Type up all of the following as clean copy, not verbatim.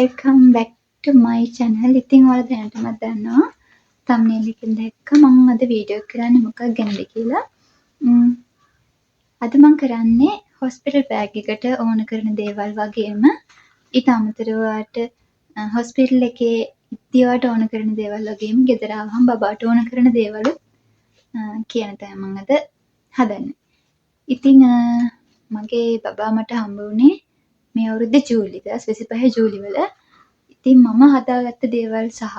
welcome back to my channel. ඉතින් ඔයාලා දැනටමත් දන්නවා thumbnail එකෙන් දැක්ක මම අද වීඩියෝ එක කරන්නේ මොකක් ගැනද කියලා. අද මම කරන්නේ hospital bag එකට ඕන කරන දේවල් වගේම ඊට අමතරව ඔයාලට hospital එකේ ඉතිවට ඕන කරන දේවල් වගේම ගෙදර ආවම බබාට ඕන කරන දේවල් කියන තමයි මම අද හදන්නේ. ඉතින් මගේ බබා මට හම්බ වුණේ මේ අවුරුද්දේ ජූලි 2025 ජූලි වල. ඉතින් මම හදාගත්ත දේවල් සහ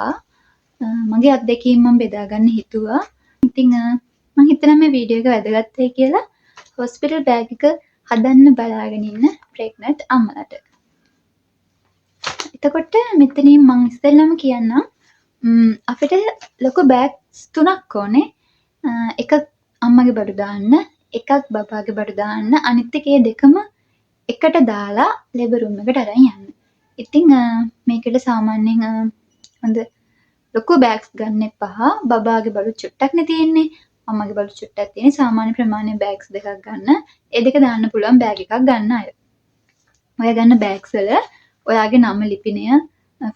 මගේ අත්දැකීම් මම බෙදා ගන්න හිතුවා. ඉතින් මම හිතනවා මේ වීඩියෝ එක වැදගත්යි කියලා hospital bag එක හදන්න බලාගෙන ඉන්න pregnant අම්මලාට. එතකොට මෙතනින් මම ඉස්සෙල්ලාම කියන්නම් අපිට ලොකු bags තුනක් ඕනේ. එකක් අම්මගේ බඩු දාන්න, එකක් බබාගේ බඩු දාන්න, අනිත් එකේ දෙකම එකට දාලා ලේබර් රූම් එකට අරන් යන්න. ඉතින් මේකට සාමාන්‍යයෙන් හොඳ ලොකු බෑග්ස් ගන්න එපා. බබාගේ බඩු චුට්ටක් නේ තියෙන්නේ. අම්මගේ බඩු චුට්ටක් තියෙන්නේ. සාමාන්‍ය ප්‍රමාණයේ බෑග්ස් දෙකක් ගන්න. ඒ දෙක දාන්න පුළුවන් බෑග් එකක් ගන්න අය. ඔය ගන්න බෑග්ස් වල ඔයාගේ නම ලිපිනය,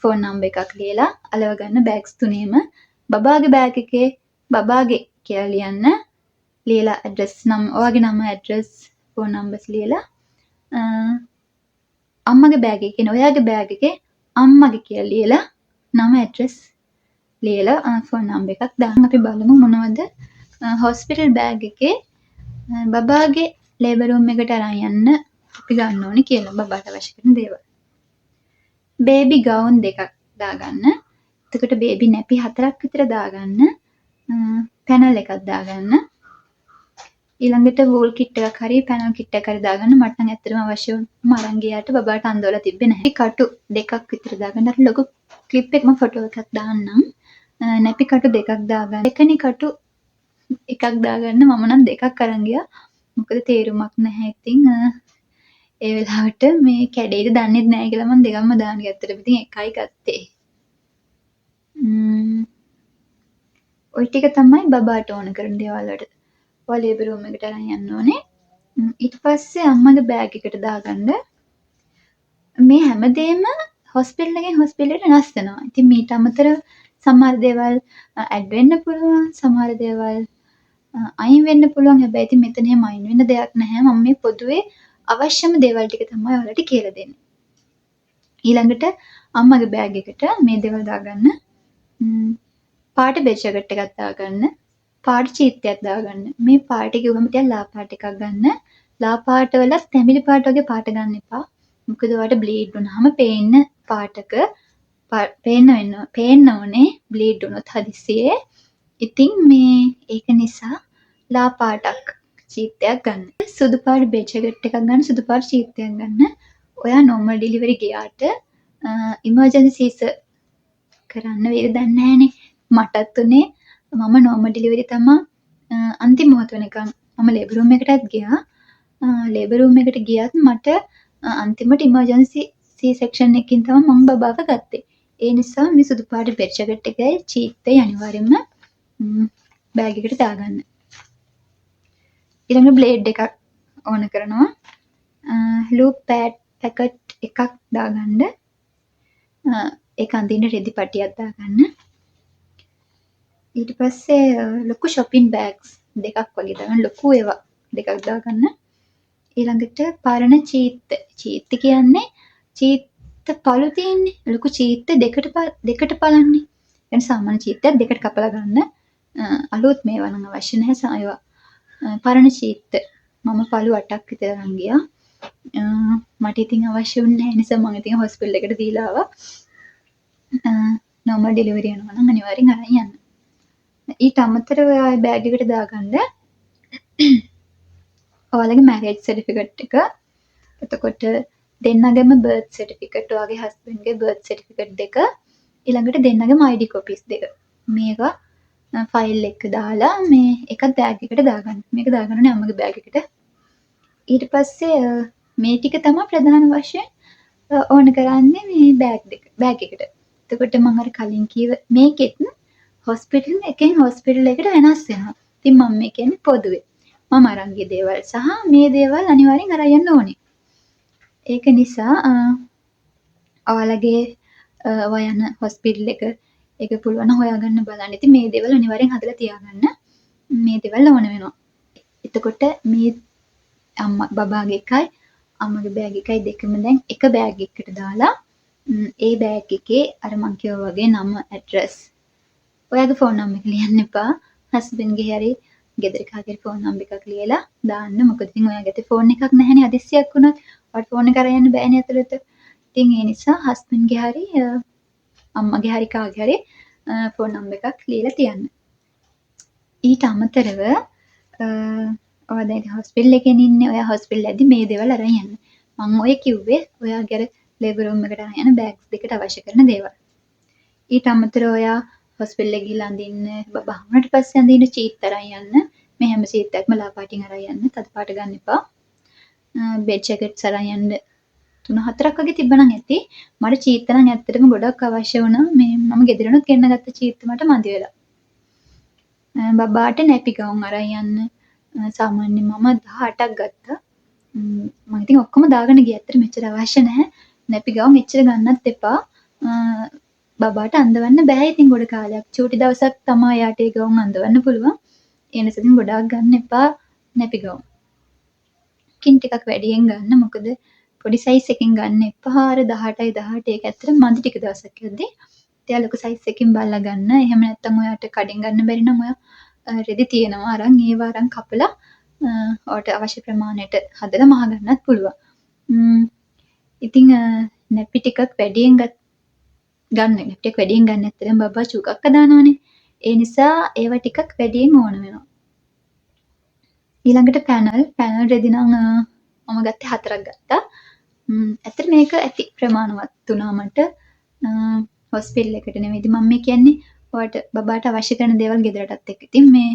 ෆෝන් නම්බර් එකක් ලියලා අලව ගන්න බෑග්ස් තුනේම බබාගේ බෑග් එකේ බබාගේ කියලා ලියන්න. ලියලා ඇඩ්‍රස් නම් ඔයාගේ නම, ඇඩ්‍රස්, ෆෝන් නම්බර්ස් ලියලා අම්මගේ බෑග් එකේ කියන ඔයාගේ බෑග් එකේ අම්මගේ කියලා ලියලා නම, ඇඩ්‍රස් ලියලා ෆෝන් නම්බර් එකක් දාන්න. අපි බලමු මොනවද හොස්පිටල් බෑග් එකේ බබාගේ ලේබර් රූම් එකට අරන් යන්න අපි ගන්න ඕනේ කියලා බබාට අවශ්‍ය කරන දේවල්. බේබි ගවුන් දෙකක් දාගන්න. එතකොට බේබි නැපි 4ක් විතර දාගන්න. පැනල් එකක් දාගන්න. ඊළඟට වූල් කිට් එකක් හරි පැනල් කිට් එකක් හරි දාගන්න. මට නම් ඇත්තටම අවශ්‍ය වුණාම අරන් ගියාට බබාට අඳවලා තිබ්බේ නැහැ. කටු දෙකක් විතර දාගන්න. අර ලොකු ක්ලිප් එකම ෆොටෝ එකක් දාන්නම්. නැපි කටු දෙකක් දාගන්න. එකනි කටු එකක් දාගන්න. මම නම් දෙකක් අරන් ගියා. මොකද තේරුමක් නැහැ. ඉතින් ඒ වෙලාවට මේ කැඩේද දන්නෙත් නැහැ කියලා මම දෙකක්ම දාන්න ගත්තට ඉතින් එකයි ගත්තේ. ඔය ටික තමයි බබාට ඕන කරන දේවල් වලට. ඔය ලේබර් රූම් එකට අරන් යන්න ඕනේ. ඊට පස්සේ අම්මගේ බෑග් එකට දාගන්න. මේ හැමදේම හොස්පිටල් එකෙන් හොස්පිටල් එකට වෙනස් වෙනවා. ඉතින් මීට අමතරව සමහර දේවල් ඇඩ් වෙන්න පුළුවන්, සමහර දේවල් අයින් වෙන්න පුළුවන්. හැබැයි ඉතින් මෙතන එහෙම අයින් වෙන්න දෙයක් නැහැ. මම මේ පොදුවේ අවශ්‍යම දේවල් ටික තමයි ඔයාලට කියලා දෙන්නේ. ඊළඟට අම්මගේ බෑග් එකට මේ දේවල් දාගන්න. පාට බෙඩ් ජැකට් එකක් දාගන්න. පාට චීත්තයක් දාගන්න. මේ පාට කිව්වම ටිකක් ලා පාට එකක් ගන්න. ලා පාට වල තැඹිලි පාට වගේ පාට ගන්න එපා. මොකද ඔයාලට බ්ලීඩ් වුණාම පේන්න පාටක පේන්න ඕනේ බ්ලීඩ් වුණොත් හදිස්සියේ. ඉතින් මේ ඒක නිසා ලා පාටක් චීත්තයක් ගන්න. සුදු පාට බෙඩ් ජැකට් එකක් ගන්න, සුදු පාට චීත්තයක් ගන්න. ඔයා normal delivery ගියාට emergency සීසර් කරන්න වේද දන්නේ නැහනේ. මටත් උනේ මම normal delivery තමයි අන්තිම මොහොත වෙනකන් මම ලේබර් රූම් එකටත් ගියා. ලේබර් රූම් එකට ගියත් මට අන්තිමට emergency C section එකකින් තමයි මම බබාව ගත්තේ. ඒ නිසා මේ සුදු පාට බෙඩ් ජැකට් එකයි චීත්තයි අනිවාර්යෙන්ම බෑග් එකට දාගන්න. ඊළඟ බ්ලේඩ් එකක් ඕන කරනවා. ලූප් පැකට් එකක් දාගන්න. ඒක අඳින්න රෙදි පටියක් දාගන්න. ඊට පස්සේ ලොකු shopping bags දෙකක් වගේ දාගන්න. ලොකු ඒවා දෙකක් දාගන්න. ඊළඟට පරණ චීත්ත කියන්නේ චීත්ත පළු තියෙන්නේ. ලොකු චීත්ත දෙකට පලන්නේ. يعني සාමාන්‍ය චීත්තයක් දෙකට කපලා ගන්න. අලුත් මේවා නම් අවශ්‍ය නැහැ. ඒවා පරණ චීත්ත මම පළු 8ක් විතර අරන් ගියා. මට ඉතින් අවශ්‍ය වුණේ නැහැ. නිසා මම ඉතින් හොස්පිටල් එකට දීලා ආවා. normal delivery යනවා නම් අනිවාර්යෙන් අරන් යන්න. ඊට අමතරව බෑග් එකට දාගන්න ඔයාලගේ මැරේජ් සර්ටිෆිකේට් එක. එතකොට දෙන්නගේම බර්ත් සර්ටිෆිකේට්, ඔයාගේ හස්බන්ඩ්ගේ බර්ත් සර්ටිෆිකේට් දෙක, ඊළඟට දෙන්නගේම ID කොපිස් දෙක. මේවා ෆයිල් එක දාලා මේ එකක් බෑග් එකට දාගන්න. මේක දාගන්න ඕනේ අම්මගේ බෑග් එකට. ඊට පස්සේ මේ ටික තමයි ප්‍රධාන වශයෙන් ඕන කරන්නේ මේ බෑග් එකට. එතකොට මම අර කලින් කිව්ව මේකෙත් හොස්පිටල් එකෙන් හොස්පිටල් එකට වෙනස් වෙනවා. ඉතින් මම මේ කියන්නේ පොදුවේ. මම අරන් ගිය දේවල් සහ මේ දේවල් අනිවාර්යෙන් අරන් යන්න ඕනේ. ඒක නිසා ඔයාලගේ ඔයා යන හොස්පිටල් එක පුළුවන් නම් හොයාගන්න බලන්න. ඉතින් මේ දේවල් අනිවාර්යෙන් හදලා තියාගන්න. මේ දේවල් ඕන වෙනවා. එතකොට මේ බබාගේ එකයි අම්මගේ බෑග් එකයි දෙකම දැන් එක බෑග් එකකට දාලා ඒ බෑග් එකේ අර මං කිව්වා වගේ නම, ඇඩ්‍රස්, ඔයාගේ ෆෝන් නම්බර් එක ලියන්න එපා. හස්බන්ඩ්ගේ හරි ගෙදර කාගේ ෆෝන් නම්බර් එකක් ලියලා දාන්න. මොකද ඉතින් ඔයාගේ අතේ ෆෝන් එකක් නැහැනේ. හදිස්සියක් වුණොත් ඔයාට ෆෝන් එක අරන් යන්න බෑනේ අතලට. ඉතින් ඒ නිසා හස්බන්ඩ්ගේ හරි අම්මගේ හරි කාගේ හරි ෆෝන් නම්බර් එකක් ලියලා තියන්න. ඊට අමතරව ඔයා දැන් හොස්පිටල් එකේ ඉන්නේ. ඔයා හොස්පිටල් එකේදී මේ දේවල් අරන් යන්න. මම ඔය කිව්වේ ඔයාගේ අර ලේබර් රූම් එකට අරන් යන බෑග්ස් දෙකට අවශ්‍ය කරන දේවල්. ඊට අමතරව ඔයා හොස්පිටල් එකේ ගිහලා අඳින්න බබා හමුනට පස්සේ අඳින්න චීත් අරන් යන්න. මේ හැම චීත් එකක්ම ලා පාටින් අරන් යන්න. තද පාට ගන්න එපා. බෙඩ් ජැකට්ස් අරන් යන්න 3-4ක් වගේ තිබ්බනම් ඇති. මට චීත් නම් ඇත්තටම ගොඩක් අවශ්‍ය වුණා. මේ මම ගෙදරනොත් ගෙන්න ගත්ත චීත් මට මදි වෙලා. බබාට නැපි ගවුම් අරන් යන්න. සාමාන්‍යයෙන් මම 18ක් ගත්තා. මම ඉතින් ඔක්කොම දාගෙන ගියා. ඇත්තට මෙච්චර අවශ්‍ය නැහැ. නැපි ගවුම් එච්චර ගන්නත් එපා. බබාට අඳවන්න බෑ ඉතින් ගොඩ කාලයක්. චූටි දවසක් තමයි යාට ඒ ගවුම් අඳවන්න පුළුවන්. ඒ නිසා ඉතින් ගොඩාක් ගන්න එපා නැපි ගවුම්. කින් ටිකක් වැඩියෙන් ගන්න. මොකද පොඩි සයිස් එකකින් ගන්න එපා. අර 18යි 18 ඒක ඇත්තට මදි ටික දවසක් යද්දී. ඉතින් ලොකු සයිස් එකකින් බලලා ගන්න. එහෙම නැත්නම් ඔයාට කඩෙන් ගන්න බැරි නම් ඔයා රෙදි තියෙනවා අරන් ඒව අරන් කපලා ඔයාට අවශ්‍ය ප්‍රමාණයට හදලා මහ ගන්නත් පුළුවන්. ඉතින් නැපි ටිකක් වැඩියෙන් ගන්න. නැපි ටික වැඩියෙන් ගන්න නැත්නම් බබා චුකක් දානවනේ. ඒ නිසා ඒව ටිකක් වැඩියෙන් ඕන වෙනවා. ඊළඟට පැනල් රෙදි නම් මම ගත්තේ 4ක් ගත්තා. ඇත්තට මේක ඇති ප්‍රමාණවත් වුණා මට. හොස්පිටල් එකට නෙවෙයි. ඉතින් මම මේ කියන්නේ ඔයාට බබාට අවශ්‍ය කරන දේවල් ගෙදරටත් එක්ක. ඉතින් මේ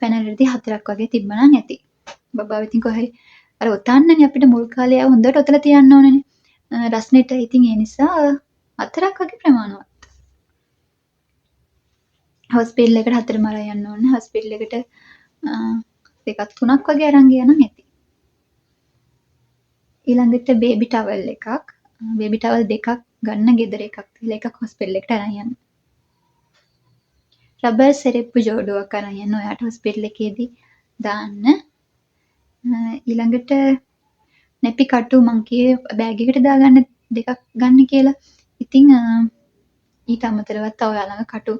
පැනල් රෙදි 4ක් වගේ තිබ්බනම් ඇති. බබාව ඉතින් කොහේ අර ඔතන්නනේ අපිට මුල් කාලේ ආව හොඳට ඔතලා තියන්න ඕනනේ. රස්නෙට ඉතින් ඒ නිසා 4ක් වගේ ප්‍රමාණවත්. හොස්පිටල් එකට 4ම අරන් යන්න ඕනේ. හොස්පිටල් එකට 2-3ක් වගේ අරන් ගියා නම් ඇති. ඊළඟට බේබි ටවල් එකක්. බේබි ටවල් දෙකක් ගන්න ගෙදර එකක් තියලා එකක් හොස්පිටල් එකට අරන් යන්න. රබර් සෙරෙප්පු ජෝඩුවක් අරන් යන්න ඔයාට හොස්පිටල් එකේදී දාන්න. ඊළඟට නැපි කටු මං කියේ බෑග් එකට දාගන්න දෙකක් ගන්න කියලා. ඉතින් ඊට අමතරව තව ඔයා ළඟ කටු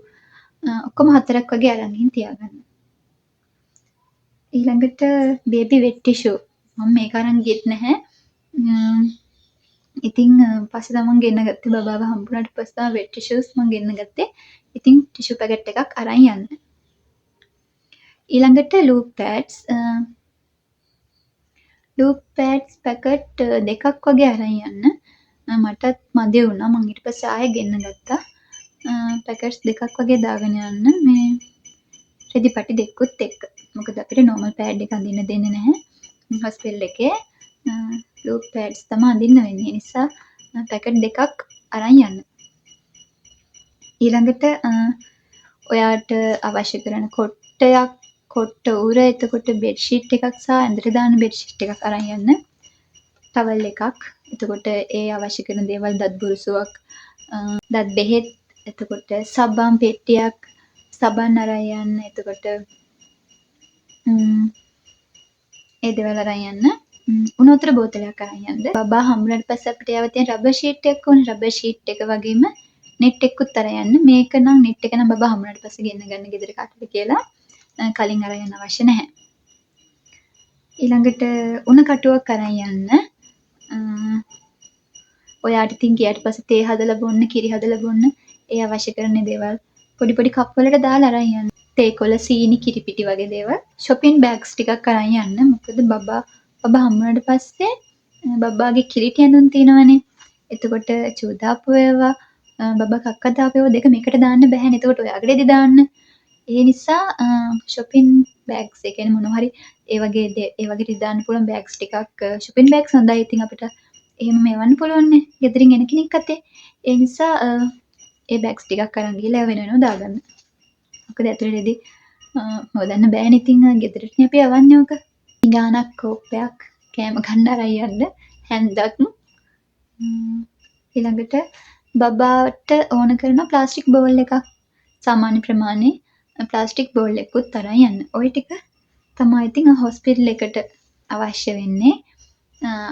ඔක්කොම 4ක් වගේ අරන් ගිහින් තියාගන්න. ඊළඟට බේබි වෙට් ටිෂු මම මේක අරන් ගියෙත් නැහැ. ඉතින් පස්සේ තමන් ගෙන්න ගත්තේ බබාව හම්බුනාට පස්සේ තමයි වෙට් ටිෂුස් මම ගෙන්න ගත්තේ. ඉතින් ටිෂු පැකට් එකක් අරන් යන්න. ඊළඟට ලූප් පැඩ්ස් පැකට් දෙකක් වගේ අරන් යන්න. මටත් මදි වුණා. මම ඊට පස්සේ ආයෙ ගෙන්න ගත්තා. පැකට්ස් දෙකක් වගේ දාගෙන යන්න. මේ රෙදි පටි දෙකකුත් එක්ක. මොකද අපිට නෝමල් පෑඩ් එක අඳින්න දෙන්නේ නැහැ. හොස්පිටල් එකේ ලූප් පැඩ්ස් තමයි අඳින්න වෙන්නේ. ඒ නිසා පැකට් දෙකක් අරන් යන්න. ඊළඟට ඔයාට අවශ්‍ය කරන කොට්ට උර, එතකොට බෙඩ් ෂීට් එකක් සහ ඇඳට දාන බෙඩ් ෂීට් එකක් අරන් යන්න. ටවල් එකක්. එතකොට ඒ අවශ්‍ය කරන දේවල් දත් බුරුසුවක්, දත් බෙහෙත්, එතකොට සබන් පෙට්ටියක්, සබන් අරන් යන්න. එතකොට ඒ දේවල් අරන් යන්න. උණු වතුර බෝතලයක් අරන් යන්න. බබා හම්බුනට පස්සේ අපිට යාව තියෙන රබර් ෂීට් එකක් ඕනේ. රබර් ෂීට් එක වගේම නෙට් එකකුත් අරන් යන්න. මේක නම් නෙට් එක නම් බබා හම්බුනට පස්සේ ගෙන්න ගන්න ගෙදර කාටද කියලා කලින් අරන් යන්න අවශ්‍ය නැහැ. ඊළඟට උණ කටුවක් අරන් යන්න. ඔයාට ඉතින් ගියාට පස්සේ තේ හදලා බොන්න, කිරි හදලා බොන්න ඒ අවශ්‍ය කරන දේවල් පොඩි පොඩි කප් වලට දාලා අරන් යන්න. තේ කොළ, සීනි, කිරි පිටි වගේ දේවල්. shopping bags ටිකක් අරන් යන්න. මොකද බබා හම්බුනට පස්සේ බබාගේ කිරිටි ඇඳුම් තියෙනවනේ. එතකොට චූදාපු ඒවා, බබා කක්ක දාපු ඒවා දෙක මේකට දාන්න බෑනේ. එතකොට ඔයාගේදී දාන්න. ඒ නිසා shopping bags ඒ කියන්නේ මොනවා හරි ඒ වගේ දාන්න පුළුවන් bags ටිකක් shopping bags හොඳයි. ඉතින් අපිට එහෙම මේවන්න පුළුවන්නේ. ගෙදරින් එන කෙනෙක් අතේ. ඒ නිසා ඒ bags ටිකක් අරන් ගිහලා වෙනම දාගන්න. මොකද ඇතුළේදී හොදන්න බෑනේ. ඉතින් ගෙදරටනේ අපි යවන්නේ ඔක. ගානක් කෝප්පයක් කෑම ගන්න අරන් යන්න. හැන්දක්. ඊළඟට බබාට ඕන කරන ප්ලාස්ටික් බෝල් එකක්. සාමාන්‍ය ප්‍රමාණයේ ප්ලාස්ටික් බෝල් එකකුත් අරන් යන්න. ওই ටික තමයි ඉතින් හොස්පිටල් එකට අවශ්‍ය වෙන්නේ.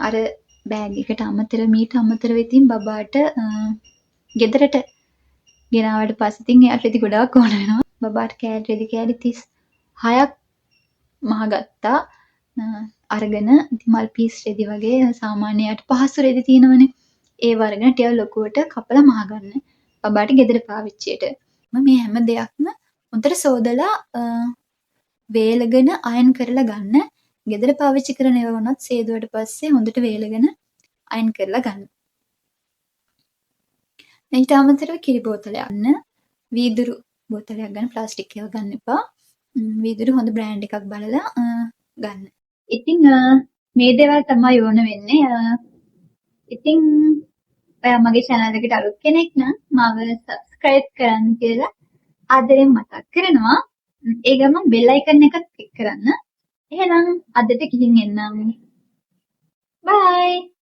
අර බෑග් එකට මීට අමතරව ඉතින් බබාට ගෙදරට ගෙනාවට පස්සේ ඉතින් එයාට රෙදි ගොඩාක් ඕන වෙනවා. බබාට රෙදි කෑලි 36ක් මහගත්තා. අරගෙන ඉතින් මල් පීස් රෙදි වගේ සාමාන්‍ය යට පහසු රෙදි තියෙනවනේ. ඒව අරගෙන ටිකක් ලොකුවට කපලා මහගන්න. බබාට ගෙදර පාවිච්චියට. මේ හැම දෙයක්ම හොඳට සෝදලා වේලගෙන අයන් කරලා ගන්න. ගෙදර පාවිච්චි කරන ඒවා වුණත් සේදුවට පස්සේ හොඳට වේලගෙන අයන් කරලා ගන්න. ඊට අමතරව කිරි බෝතලයක් ගන්න. වීදුරු බෝතලයක් ගන්න. ප්ලාස්ටික් ඒවා ගන්න එපා. වීදුරු හොඳ බ්‍රෑන්ඩ් එකක් බලලා ගන්න. ඉතින් මේ දේවල් තමයි ඕන වෙන්නේ. ඉතින් ඔයා මගේ channel එකට අලුත් කෙනෙක් නම් මාව subscribe කරන්න කියලා ආදරෙන් මතක් කරනවා. ඒ ගමන් bell icon එකත් click කරන්න. එහෙනම් අදට ගිහින් එන්නම්. bye.